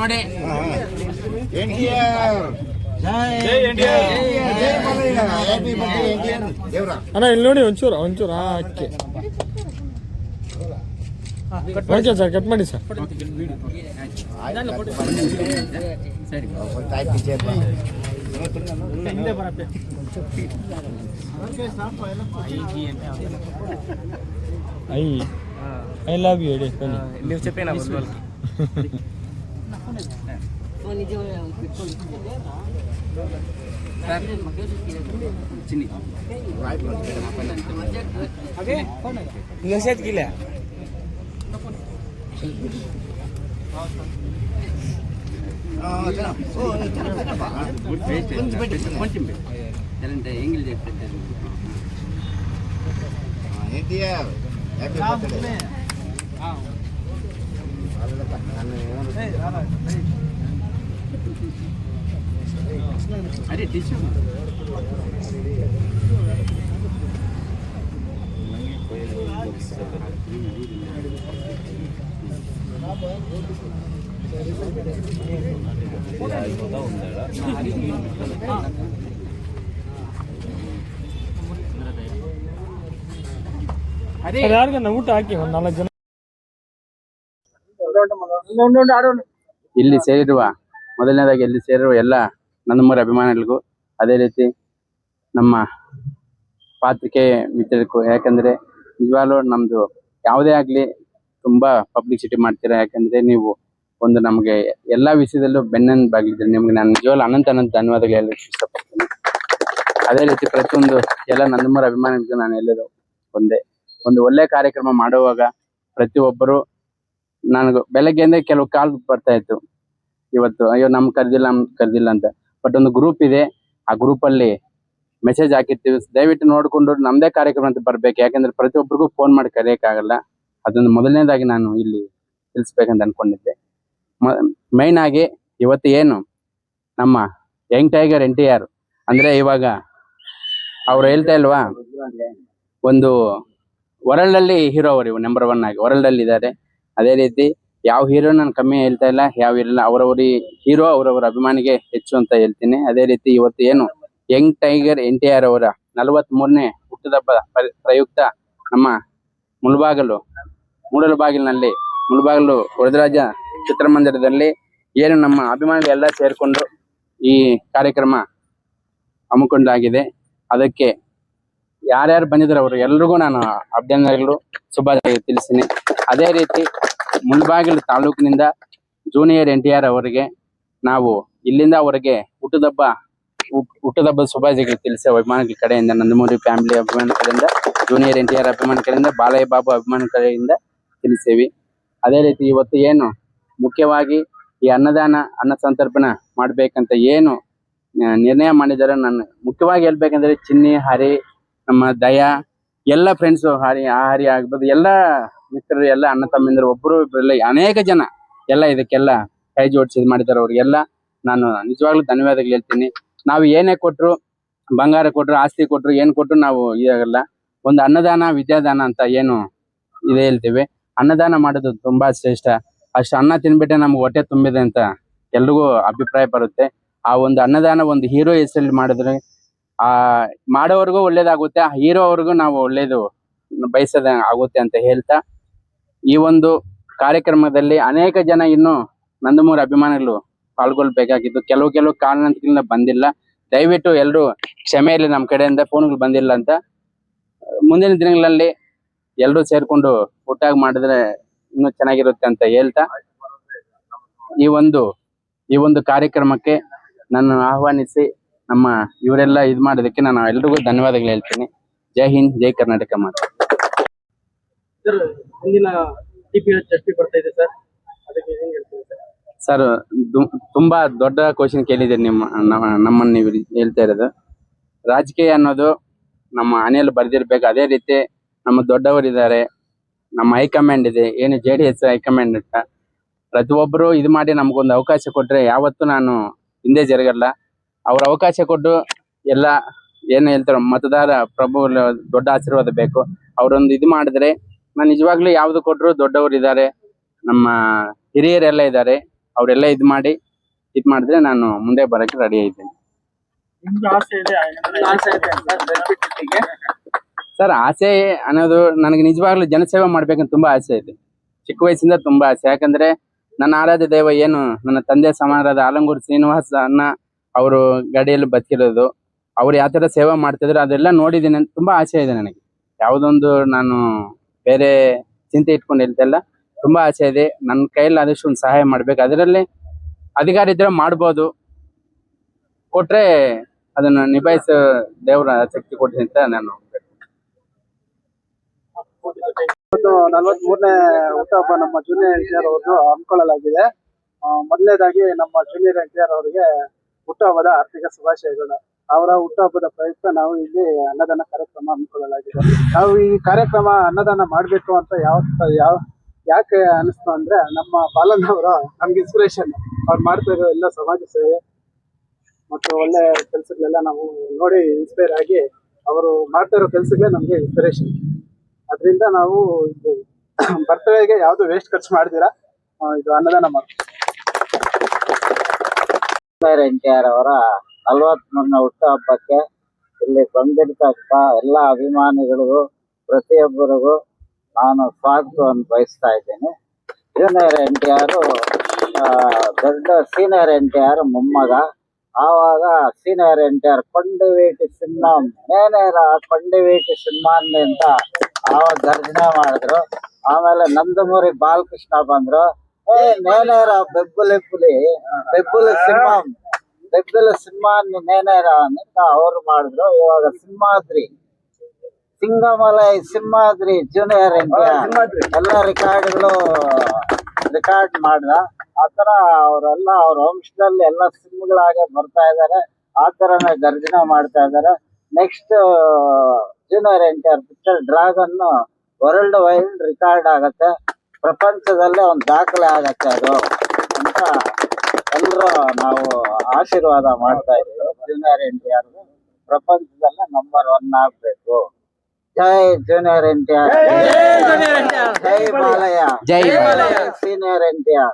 ನೋಡಿ. ಅಣ್ಣ ಇಲ್ಲಿ ನೋಡಿ ಒಂಚೂರು ಅಕ್ಕಿ ಓಕೆ ಸರ್, ಕಟ್ ಮಾಡಿ ಸರ್. ಐ ಲವ್ ಯು ಹೇಳಿ. ನೀವು చెప్పేనా nasihat gila. కొంచెం ఎంగిల్ చేస్తారు. అరే టిష్యూ ಯಾರಿಗನ್ನ ಊಟ ಹಾಕಿ ಒಂದು 4 ಜನ ಇಲ್ಲಿ ಸೇರಿರುವ ಮೊದಲನೇದಾಗಿ ಇಲ್ಲಿ ಸೇರಿರುವ ಎಲ್ಲ ನಂದಮೂರಿ ಅಭಿಮಾನಿಗಳಿಗೂ, ಅದೇ ರೀತಿ ನಮ್ಮ ಪಾತ್ರಿಕೆ ಮಿತ್ರರಿಗೂ. ಯಾಕಂದ್ರೆ ನಿಜವಾಗ್ಲೂ ನಮ್ದು ಯಾವುದೇ ಆಗ್ಲಿ ತುಂಬಾ ಪಬ್ಲಿಸಿಟಿ ಮಾಡ್ತೀರಾ. ಯಾಕಂದ್ರೆ ನೀವು ಒಂದು ನಮಗೆ ಎಲ್ಲಾ ವಿಷಯದಲ್ಲೂ ಬೆನ್ನೆಲುಬಾಗಿದ್ದೀರಿ. ನಿಮ್ಗೆ ನಾನು ನಿಜವಾಗ್ಲೂ ಅನಂತ ಧನ್ಯವಾದಗಳು ಹೇಳಲಿಕ್ಕೆ ಇಷ್ಟಪಡ್ತೀನಿ. ಅದೇ ರೀತಿ ಪ್ರತಿಯೊಂದು ಎಲ್ಲ ನಂದಮೂರಿ ಅಭಿಮಾನಿಗಳಿಗೂ ನಾನು ಹೇಳೋದು ಒಂದೇ, ಒಂದು ಒಳ್ಳೆ ಕಾರ್ಯಕ್ರಮ ಮಾಡುವಾಗ ಪ್ರತಿಯೊಬ್ಬರು, ನನಗೆ ಬೆಳಗ್ಗೆಯಿಂದ ಕೆಲವು ಕಾಲ್ ಬರ್ತಾ ಇತ್ತು, ಇವತ್ತು ಅಯ್ಯೋ ನಮ್ಗೆ ಕರೆದಿಲ್ಲ ಅಂತ. ಬಟ್ ಒಂದು ಗ್ರೂಪ್ ಇದೆ, ಆ ಗ್ರೂಪಲ್ಲಿ ಮೆಸೇಜ್ ಹಾಕಿರ್ತೀವಿ, ದಯವಿಟ್ಟು ನೋಡಿಕೊಂಡು ನಮ್ಮದೇ ಕಾರ್ಯಕ್ರಮ ಅಂತ ಬರಬೇಕು. ಯಾಕಂದ್ರೆ ಪ್ರತಿಯೊಬ್ಬರಿಗೂ ಫೋನ್ ಮಾಡಿ ಕರೆಯೋಕ್ಕಾಗಲ್ಲ. ಅದೊಂದು ಮೊದಲನೇದಾಗಿ ನಾನು ಇಲ್ಲಿ ತಿಳಿಸ್ಬೇಕಂತ ಅನ್ಕೊಂಡಿದ್ದೆ. ಮೈನ್ ಆಗಿ ಇವತ್ತು ಏನು ನಮ್ಮ ಯಂಗ್ ಟೈಗರ್ NTR ಅಂದ್ರೆ ಇವಾಗ ಅವ್ರು ಹೇಳ್ತಾ ಇಲ್ವಾ, ಒಂದು ವರ್ಲ್ಡ್ ಅಲ್ಲಿ ಹೀರೋ ಅವರು ಇವು ನಂಬರ್ 1 ಆಗಿ ವರ್ಲ್ಡ್ ಅಲ್ಲಿ ಇದ್ದಾರೆ. ಅದೇ ರೀತಿ ಯಾವ ಹೀರೋ ನಾನು ಕಮ್ಮಿ ಹೇಳ್ತಾ ಇಲ್ಲ, ಯಾವ ಇಲ್ಲ, ಅವರವರಿ ಹೀರೋ ಅವರವರ ಅಭಿಮಾನಿಗೆ ಹೆಚ್ಚು ಅಂತ ಹೇಳ್ತೀನಿ. ಅದೇ ರೀತಿ ಇವತ್ತು ಏನು ಯಂಗ್ ಟೈಗರ್ NTR ಅವರ 43ನೇ ಹುಟ್ಟುಹಬ್ಬ ಪ್ರಯುಕ್ತ ನಮ್ಮ ಮುಳಬಾಗಿಲು ವರದರಾಜ ಚಿತ್ರಮಂದಿರದಲ್ಲಿ ಏನು ನಮ್ಮ ಅಭಿಮಾನಿಗಳೆಲ್ಲ ಸೇರ್ಕೊಂಡು ಈ ಕಾರ್ಯಕ್ರಮ ಹಮ್ಮಿಕೊಂಡಾಗಿದೆ. ಅದಕ್ಕೆ ಯಾರ್ಯಾರು ಬಂದಿದ್ದಾರೆ ಅವರು ಎಲ್ರಿಗೂ ನಾನು ಅಭಿನಂದನೆಗಳು, ಶುಭಾಶಯ ತಿಳಿಸ್ತೀನಿ. ಅದೇ ರೀತಿ ಮುಳಬಾಗಿಲು ತಾಲೂಕಿನಿಂದ ಜೂನಿಯರ್ NTR ಅವರಿಗೆ ನಾವು ಇಲ್ಲಿಂದ ಅವರಿಗೆ ಹುಟ್ಟುಹಬ್ಬ ಶುಭಾಶಯಗಳು ತಿಳಿಸಿ ಅಭಿಮಾನಿಗಳ ಕಡೆಯಿಂದ, ನಂದಮೂರಿ ಫ್ಯಾಮಿಲಿ ಅಭಿಮಾನ ಕಡೆಯಿಂದ, ಜೂನಿಯರ್ NTR ಅಭಿಮಾನ ಕಡೆಯಿಂದ, ಬಾಲಯ್ಯ ಬಾಬು ಅಭಿಮಾನ ಕಡೆಯಿಂದ ತಿಳಿಸೇವಿ. ಅದೇ ರೀತಿ ಇವತ್ತು ಏನು ಮುಖ್ಯವಾಗಿ ಈ ಅನ್ನ ಸಂತರ್ಪಣೆ ಮಾಡ್ಬೇಕಂತ ಏನು ನಿರ್ಣಯ ಮಾಡಿದ್ದಾರೆ, ನಾನು ಮುಖ್ಯವಾಗಿ ಹೇಳ್ಬೇಕಂದ್ರೆ ಚಿನ್ನಿ, ಹರಿ, ನಮ್ಮ ದಯಾ ಎಲ್ಲ ಫ್ರೆಂಡ್ಸು, ಹರಿ ಆಗ್ಬೋದು, ಎಲ್ಲ ಮಿತ್ರರು, ಎಲ್ಲ ಅಣ್ಣ ತಮ್ಮಿಂದರು, ಒಬ್ಬರು ಇಬ್ಬರಲ್ಲ ಅನೇಕ ಜನ ಎಲ್ಲ ಇದಕ್ಕೆಲ್ಲ ಕೈ ಜೋಡಿಸಿ ಮಾಡಿದ್ದಾರೆ. ಅವ್ರಿಗೆಲ್ಲ ನಾನು ನಿಜವಾಗ್ಲೂ ಧನ್ಯವಾದಗಳು ಹೇಳ್ತೀನಿ. ನಾವು ಏನೇ ಕೊಟ್ಟರು, ಬಂಗಾರ ಕೊಟ್ಟರು, ಆಸ್ತಿ ಕೊಟ್ಟರು, ಏನು ಕೊಟ್ಟರು ನಾವು ಇದಾಗಲ್ಲ. ಒಂದು ಅನ್ನದಾನ ವಿದ್ಯಾದಾನ ಅಂತ ಏನು ಇದೆ ಹೇಳ್ತೀವಿ, ಅನ್ನದಾನ ಮಾಡೋದು ತುಂಬಾ ಶ್ರೇಷ್ಠ. ಅಷ್ಟು ಅನ್ನ ತಿನ್ಬಿಟ್ಟೆ ನಮ್ಗೆ ಹೊಟ್ಟೆ ತುಂಬಿದೆ ಅಂತ ಎಲ್ರಿಗೂ ಅಭಿಪ್ರಾಯ ಬರುತ್ತೆ. ಆ ಒಂದು ಅನ್ನದಾನ ಒಂದು ಹೀರೋ ಹೆಸರಲ್ಲಿ ಮಾಡಿದ್ರೆ ಆ ಮಾಡೋವರೆಗೂ ಒಳ್ಳೇದಾಗುತ್ತೆ, ಆ ಹೀರೋ ಅವ್ರಿಗೂ ನಾವು ಒಳ್ಳೇದು ಬಯಸದ ಆಗುತ್ತೆ ಅಂತ ಹೇಳ್ತಾ, ಈ ಒಂದು ಕಾರ್ಯಕ್ರಮದಲ್ಲಿ ಅನೇಕ ಜನ ಇನ್ನು ನಂದಮೂರಿ ಅಭಿಮಾನಿಗಳು ಪಾಲ್ಗೊಳ್ಬೇಕಾಗಿದ್ದು, ಕೆಲವು ಕಾರಣದಿಂದ ಬಂದಿಲ್ಲ. ದಯವಿಟ್ಟು ಎಲ್ಲರೂ ಕ್ಷಮೆಯಲ್ಲಿ ನಮ್ಮ ಕಡೆಯಿಂದ ಫೋನ್ಗಳು ಬಂದಿಲ್ಲ ಅಂತ. ಮುಂದಿನ ದಿನಗಳಲ್ಲಿ ಎಲ್ಲರೂ ಸೇರ್ಕೊಂಡು ಒಟ್ಟಾಗಿ ಮಾಡಿದ್ರೆ ಇನ್ನೂ ಚೆನ್ನಾಗಿರುತ್ತೆ ಅಂತ ಹೇಳ್ತಾ, ಈ ಒಂದು ಕಾರ್ಯಕ್ರಮಕ್ಕೆ ನನ್ನ ಆಹ್ವಾನಿಸಿ ನಮ್ಮ ಇವರೆಲ್ಲ ಇದು ಮಾಡೋದಕ್ಕೆ ನಾನು ಎಲ್ರಿಗೂ ಧನ್ಯವಾದಗಳು ಹೇಳ್ತೀನಿ. ಜೈ ಹಿಂದ್, ಜೈ ಕರ್ನಾಟಕ ಮಾತು. ಸರ್, ತುಂಬಾ ದೊಡ್ಡ ಕ್ವಶನ್ ಕೇಳಿದ್ದೀರಿ. ನಮ್ಮನ್ನು ನೀವು ಹೇಳ್ತಾ ಇರೋದು, ರಾಜಕೀಯ ಅನ್ನೋದು ನಮ್ಮ ಮನೆಯಲ್ಲಿ ಬರ್ದಿರ್ಬೇಕು. ಅದೇ ರೀತಿ ನಮ್ಮ ದೊಡ್ಡವರಿದ್ದಾರೆ, ನಮ್ಮ ಹೈಕಮಾಂಡ್ ಇದೆ, ಏನು JDS ಹೈಕಮಾಂಡ್ ಅಂತ ಪ್ರತಿಯೊಬ್ಬರು ಇದು ಮಾಡಿ ನಮಗೊಂದು ಅವಕಾಶ ಕೊಟ್ರೆ ಯಾವತ್ತೂ ನಾನು ಹಿಂದೆ ಜರಗಲ್ಲ. ಅವ್ರ ಅವಕಾಶ ಕೊಟ್ಟು ಎಲ್ಲ ಏನು ಹೇಳ್ತಾರೋ ಮತದಾರ ಪ್ರಭುಗಳ ದೊಡ್ಡ ಆಶೀರ್ವಾದ ಬೇಕು. ಅವರೊಂದು ಇದು ಮಾಡಿದ್ರೆ ನಾನು ನಿಜವಾಗ್ಲೂ ಯಾವ್ದು ಕೊಟ್ಟರು ದೊಡ್ಡವರು ಇದ್ದಾರೆ, ನಮ್ಮ ಹಿರಿಯರೆಲ್ಲ ಇದ್ದಾರೆ. ಅವರೆಲ್ಲ ಇದ್ ಮಾಡಿದ್ರೆ ನಾನು ಮುಂದೆ ಬರಕ್ಕೆ ರೆಡಿ ಇದ್ದೀನಿ. ನಿಮ್ದು ಆಸೆ ಇದೆ ಸರ್ ಆಸೆ ಅನ್ನೋದು ನನಗೆ ನಿಜವಾಗ್ಲೂ ಜನಸೇವೆ ಮಾಡ್ಬೇಕಂತ ತುಂಬಾ ಆಸೆ ಇದೆ. ಚಿಕ್ಕ ವಯಸ್ಸಿಂದ ತುಂಬಾ ಆಸೆ. ಯಾಕಂದ್ರೆ ನನ್ನ ಆರಾಧ್ಯ ದೈವ ಏನು ನನ್ನ ತಂದೆ ಸಮಾನರಾದ ಆಲಂಗೂರು ಶ್ರೀನಿವಾಸ ಅಣ್ಣ ಅವರು ಗಾಡಿಯಲ್ಲಿ ಬದುಕಿರೋದು, ಅವ್ರು ಯಾವ ತರ ಸೇವೆ ಮಾಡ್ತಿದ್ರು ಅದೆಲ್ಲ ನೋಡಿದ್ದೀನಿ ಅಂತ ತುಂಬಾ ಆಸೆ ಇದೆ ನನಗೆ. ಯಾವುದೊಂದು ನಾನು ಬೇರೆ ಚಿಂತೆ ಇಟ್ಕೊಂಡು ಹೇಳ್ತಿಲ್ಲ, ತುಂಬಾ ಆಸೆ ಇದೆ. ನನ್ನ ಕೈಯಲ್ಲಿ ಆದಷ್ಟು ಒಂದು ಸಹಾಯ ಮಾಡ್ಬೇಕು. ಅದರಲ್ಲಿ ಅಧಿಕಾರ ಇದ್ರೆ ಮಾಡ್ಬೋದು, ಕೊಟ್ರೆ ಅದನ್ನ ನಿಭಾಯಿಸೋ ದೇವರ ಶಕ್ತಿ ಕೊಡ್ತೀನಿ ಅಂತ ನಾನು 43ನೇ ಹುಟ್ಟುಹಬ್ಬ ನಮ್ಮ ಜೂನಿಯರ್ ಎನ್ಟಿಆರ್ ಅವ್ರದ್ದು ಹಮ್ಮಿಕೊಳ್ಳಲಾಗಿದೆ. ಮೊದಲನೇದಾಗಿ ನಮ್ಮ ಜೂನಿಯರ್ ಎನ್ಟಿಆರ್ ಅವರಿಗೆ ಹುಟ್ಟುಹಬ್ಬದ ಆರ್ಥಿಕ ಶುಭಾಶಯಗಳು. ಅವರ ಹುಟ್ಟುಹಬ್ಬದ ಪ್ರಯುಕ್ತ ನಾವು ಇಲ್ಲಿ ಅನ್ನದಾನ ಕಾರ್ಯಕ್ರಮ ಹಮ್ಮಿಕೊಳ್ಳಲಾಗಿದೆ. ನಾವು ಈ ಕಾರ್ಯಕ್ರಮ ಅನ್ನದಾನ ಮಾಡಬೇಕು ಅಂತ ಯಾಕೆ ಅನಿಸ್ತು ಅಂದ್ರೆ, ನಮ್ಮ ಬಾಲಣ್ಣ ಅವರು ನಮ್ಗೆ ಇನ್ಸ್ಪಿರೇಷನ್. ಅವ್ರು ಮಾಡ್ತಾ ಇರೋ ಎಲ್ಲ ಸಮಾಜ ಸೇವೆ ಮತ್ತು ಒಳ್ಳೆ ಕೆಲಸಗಳೆಲ್ಲ ನಾವು ನೋಡಿ ಇನ್ಸ್ಪೈರ್ ಆಗಿ ಅವರು ಮಾಡ್ತಾ ಇರೋ ಕೆಲಸಕ್ಕೆ ನಮ್ಗೆ ಇನ್ಸ್ಪಿರೇಷನ್. ಅದರಿಂದ ನಾವು ಇದು ಬರ್ತಡೇಗೆ ಯಾವ್ದು ವೇಸ್ಟ್ ಖರ್ಚು ಮಾಡ್ತೀರಾ ಇದು ಅನ್ನದಾನ ಮಾಡ್ತೀವಿ. ಎನ್ಟಿಆರ್ ಅವರ 43ನೇ ಹುಟ್ಟುಹಬ್ಬಕ್ಕೆ ಇಲ್ಲಿ ಬಂದಿರತಕ್ಕ ಎಲ್ಲ ಅಭಿಮಾನಿಗಳಿಗೂ ಪ್ರತಿಯೊಬ್ಬರಿಗೂ ನಾನು ಸ್ವಾಗತವನ್ನು ಬಯಸ್ತಾ ಇದ್ದೇನೆ. ಜೂನಿಯರ್ ಎನ್ಟಿಆರ್ ದೊಡ್ಡ ಸೀನಿಯರ್ ಎನ್ಟಿಆರ್ ಮೊಮ್ಮಗ. ಆವಾಗ ಸೀನಿಯರ್ ಎನ್ಟಿಆರ್ ಕೊಂಡವೇಟಿ ಸಿನಿಮಾ ನೇನೇರ ಕೊಂಡವೇಟಿ ಸಿನಿಮಾನ್ನಿ ಅಂತ ಆವಾಗ ಗರ್ಜನೆ ಮಾಡಿದ್ರು. ಆಮೇಲೆ ನಂದಮೂರಿ ಬಾಲಕೃಷ್ಣ ಬಂದ್ರು, ನೇನೇರ ಬೆಬ್ಬುಲಿ ಸಿನಿಮಾನ್ನಿ ನೇನೇರ ಅಂತ ಅವ್ರು ಮಾಡಿದ್ರು. ಇವಾಗ ಸಿಂಗಮಲೈ ಸಿಂಹಾದ್ರಿ ಜೂನಿಯರ್ ಎನ್ಟಿಆರ್ ಎಲ್ಲ ರೆಕಾರ್ಡ್ ಮಾಡ್ದ. ಆತರ ಅವರೆಲ್ಲ ಅವ್ರ ವಂಶದಲ್ಲಿ ಎಲ್ಲ ಸಿನಿಮಾಗಳಾಗೆ ಬರ್ತಾ ಇದಾರೆ. ಆ ತರನೇ ಗರ್ಜನೆ ಮಾಡ್ತಾ ಇದಾರೆ. Next junior NTR picture dragon world wide record ಆಗತ್ತೆ, ಪ್ರಪಂಚದಲ್ಲೇ ಒಂದು ದಾಖಲೆ ಆಗತ್ತೆ ಅದು ಅಂತ ಎಲ್ಲರೂ ನಾವು ಆಶೀರ್ವಾದ ಮಾಡ್ತಾ ಇದ್ದೀವಿ. ಜೂನಿಯರ್ ಎನ್ಟಿಆರ್ ಪ್ರಪಂಚದಲ್ಲೇ ನಂಬರ್ 1 ಆಗ್ಬೇಕು. ಜೈ ಜೂನಿಯರ್ ಎನ್ಟಿಆರ್, ಜೈ ಬಾಲಯ್ಯ, ಜೈ ಸೀನಿಯರ್ ಎನ್ಟಿಆರ್.